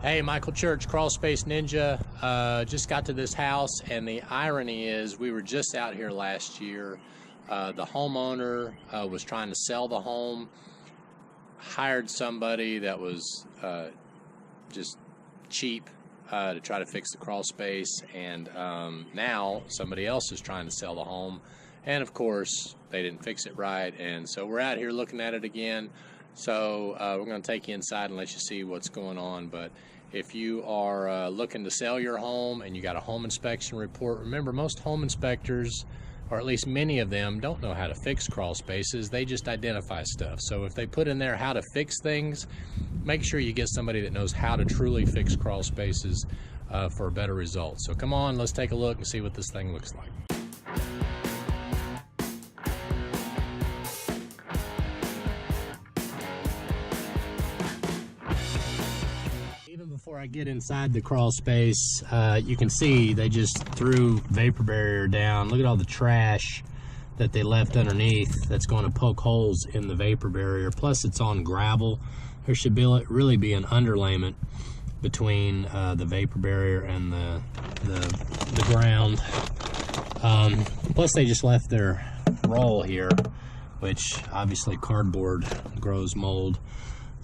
Hey, Michael Church, Crawl Space Ninja. Just got to this house, and the irony is we were just out here last year. The homeowner was trying to sell the home, hired somebody that was just cheap to try to fix the crawl space, and now somebody else is trying to sell the home, and of course they didn't fix it right, and so we're out here looking at it again. So we're going to take you inside and let you see what's going on. But if you are looking to sell your home and you got a home inspection report, remember most home inspectors, or at least many of them, don't know how to fix crawl spaces. They just identify stuff. So if they put in there how to fix things, make sure you get somebody that knows how to truly fix crawl spaces for a better result. So come on, let's take a look and see what this thing looks like. Before I get inside the crawl space, you can see they just threw vapor barrier down. Look at all the trash that they left underneath that's going to poke holes in the vapor barrier. Plus it's on gravel. There should really be an underlayment between the vapor barrier and the ground. Plus they just left their roll here, which obviously cardboard grows mold.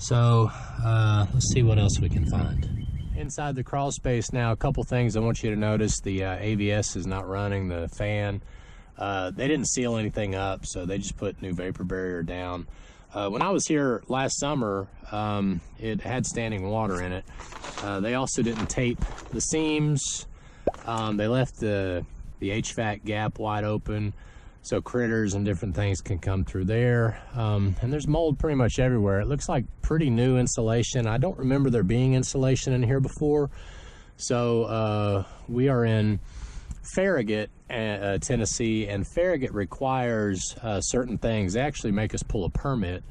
So let's see what else we can find. Inside the crawl space now, a couple things I want you to notice. The AVS is not running, the fan. They didn't seal anything up, so they just put new vapor barrier down. When I was here last summer, it had standing water in it. They also didn't tape the seams. They left the HVAC gap wide open, so critters and different things can come through there. And there's mold pretty much everywhere. It looks like pretty new insulation. I don't remember there being insulation in here before. So we are in Farragut, Tennessee, and Farragut requires certain things. They actually make us pull a permit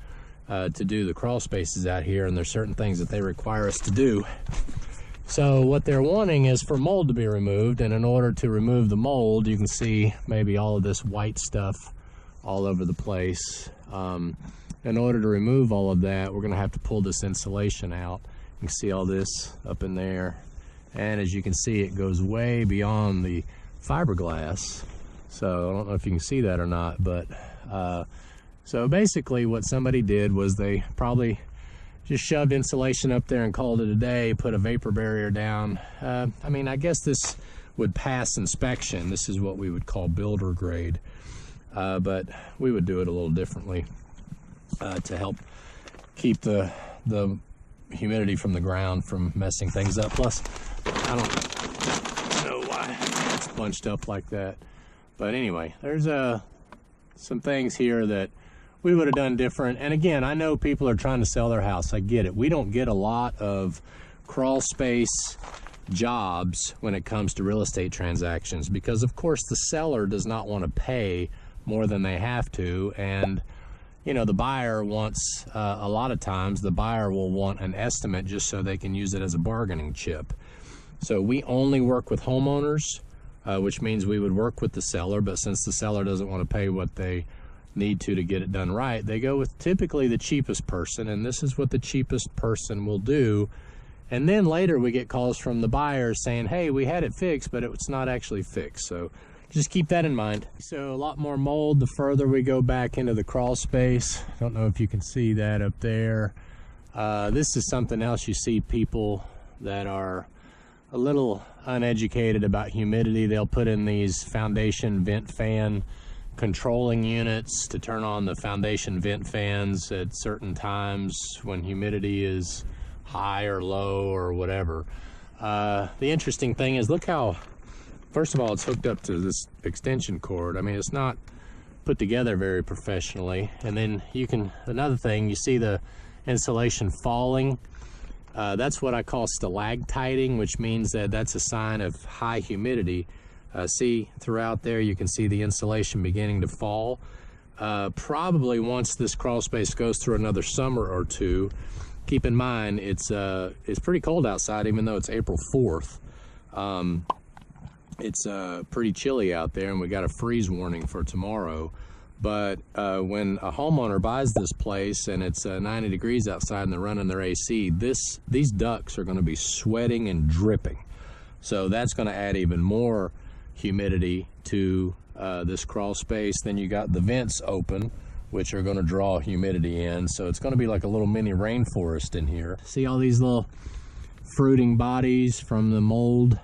to do the crawl spaces out here, and there's certain things that they require us to do. So what they're wanting is for mold to be removed, and in order to remove the mold, you can see maybe all of this white stuff all over the place. In order to remove all of that, we're going to have to pull this insulation out. You can see all this up in there, and as you can see, it goes way beyond the fiberglass. So I don't know if you can see that or not, but so basically what somebody did was they probably just shoved insulation up there and called it a day, put a vapor barrier down. I mean, I guess this would pass inspection. This is what we would call builder grade. But we would do it a little differently to help keep the humidity from the ground from messing things up. Plus, I don't know why it's bunched up like that. But anyway, there's some things here that we would have done different. And again, I know people are trying to sell their house. I get it. We don't get a lot of crawl space jobs when it comes to real estate transactions because, of course, the seller does not want to pay more than they have to. And, you know, the buyer wants, a lot of times, the buyer will want an estimate just so they can use it as a bargaining chip. So we only work with homeowners, which means we would work with the seller. But since the seller doesn't want to pay what they need to get it done right, they go with typically the cheapest person, and this is what the cheapest person will do. And then later we get calls from the buyers saying, hey, we had it fixed, but it's not actually fixed. So just keep that in mind. So a lot more mold the further we go back into the crawl space. I don't know if you can see that up there. This is something else you see people that are a little uneducated about humidity. They'll put in these foundation vent fan controlling units to turn on the foundation vent fans at certain times when humidity is high or low or whatever. The interesting thing is, look how, first of all, it's hooked up to this extension cord. I mean, it's not put together very professionally. And then you can, another thing, you see the insulation falling. That's what I call stalactiting, which means that that's a sign of high humidity. See throughout there, you can see the insulation beginning to fall. Probably once this crawl space goes through another summer or two, keep in mind it's pretty cold outside, even though it's April 4th. It's pretty chilly out there, and we got a freeze warning for tomorrow. But when a homeowner buys this place and it's 90 degrees outside and they're running their AC, these ducts are going to be sweating and dripping. So that's going to add even more humidity to this crawl space. Then you got the vents open, which are going to draw humidity in. So it's going to be like a little mini rainforest in here. See all these little fruiting bodies from the mold,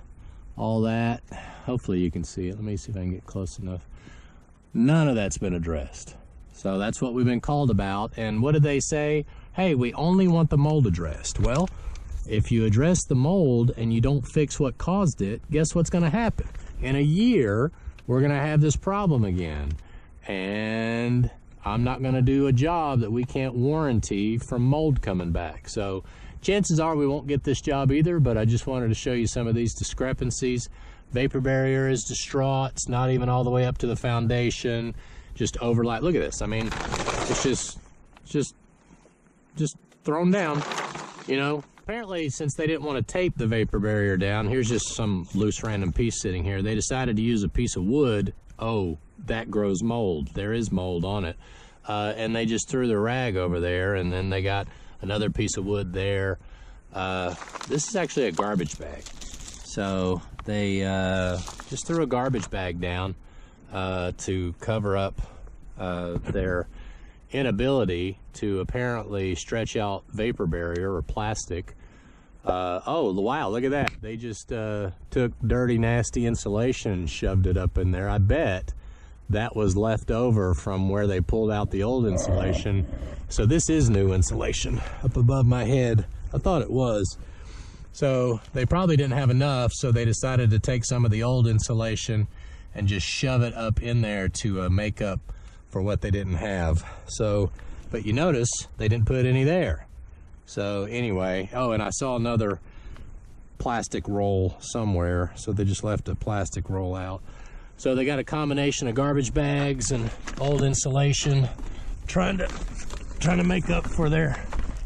all that. Hopefully you can see it. Let me see if I can get close enough. None of that's been addressed. So that's what we've been called about. And what did they say? Hey, we only want the mold addressed. Well, if you address the mold and you don't fix what caused it, guess what's going to happen? In a year, we're going to have this problem again. And I'm not going to do a job that we can't warranty from mold coming back. So chances are we won't get this job either, but I just wanted to show you some of these discrepancies. Vapor barrier is distraught. It's not even all the way up to the foundation. Just overlap. Look at this. I mean, it's just thrown down, you know. Apparently, since they didn't want to tape the vapor barrier down, here's just some loose random piece sitting here. They decided to use a piece of wood. Oh, that grows mold. There is mold on it. And they just threw the rag over there, and then they got another piece of wood there. This is actually a garbage bag. So they just threw a garbage bag down to cover up their inability to apparently stretch out vapor barrier or plastic. Oh, wow, look at that. They just took dirty, nasty insulation and shoved it up in there. I bet that was left over from where they pulled out the old insulation. So this is new insulation up above my head. I thought it was. So they probably didn't have enough, so they decided to take some of the old insulation and just shove it up in there to make up for what they didn't have. So, but you notice they didn't put any there. So anyway, oh, and I saw another plastic roll somewhere, so they just left a plastic roll out. So they got a combination of garbage bags and old insulation, trying to make up for their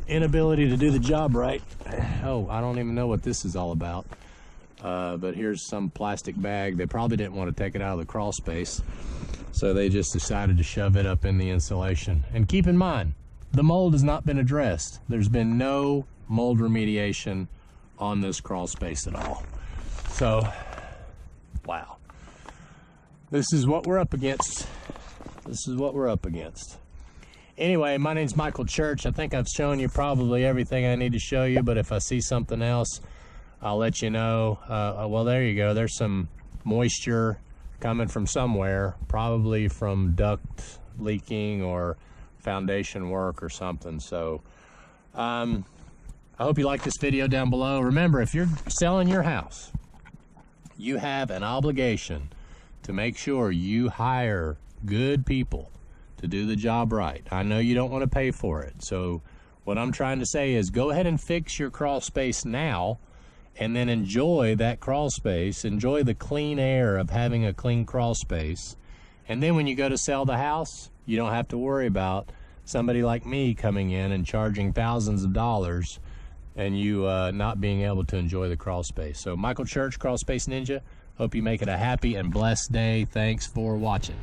inability to do the job right. Oh, I don't even know what this is all about. But here's some plastic bag. They probably didn't want to take it out of the crawl space, so they just decided to shove it up in the insulation. And keep in mind, the mold has not been addressed. There's been no mold remediation on this crawl space at all. So, wow. This is what we're up against. This is what we're up against. Anyway, my name's Michael Church. I think I've shown you probably everything I need to show you, but if I see something else, I'll let you know. Well, there you go. There's some moisture coming from somewhere, probably from duct leaking or foundation work or something. So I hope you like this video down below. Remember, if you're selling your house, you have an obligation to make sure you hire good people to do the job right. I know you don't want to pay for it. So what I'm trying to say is go ahead and fix your crawl space now, and then enjoy that crawl space. Enjoy the clean air of having a clean crawl space. And then when you go to sell the house, you don't have to worry about somebody like me coming in and charging thousands of dollars and you not being able to enjoy the crawl space. So Michael Church, Crawl Space Ninja. Hope you make it a happy and blessed day. Thanks for watching.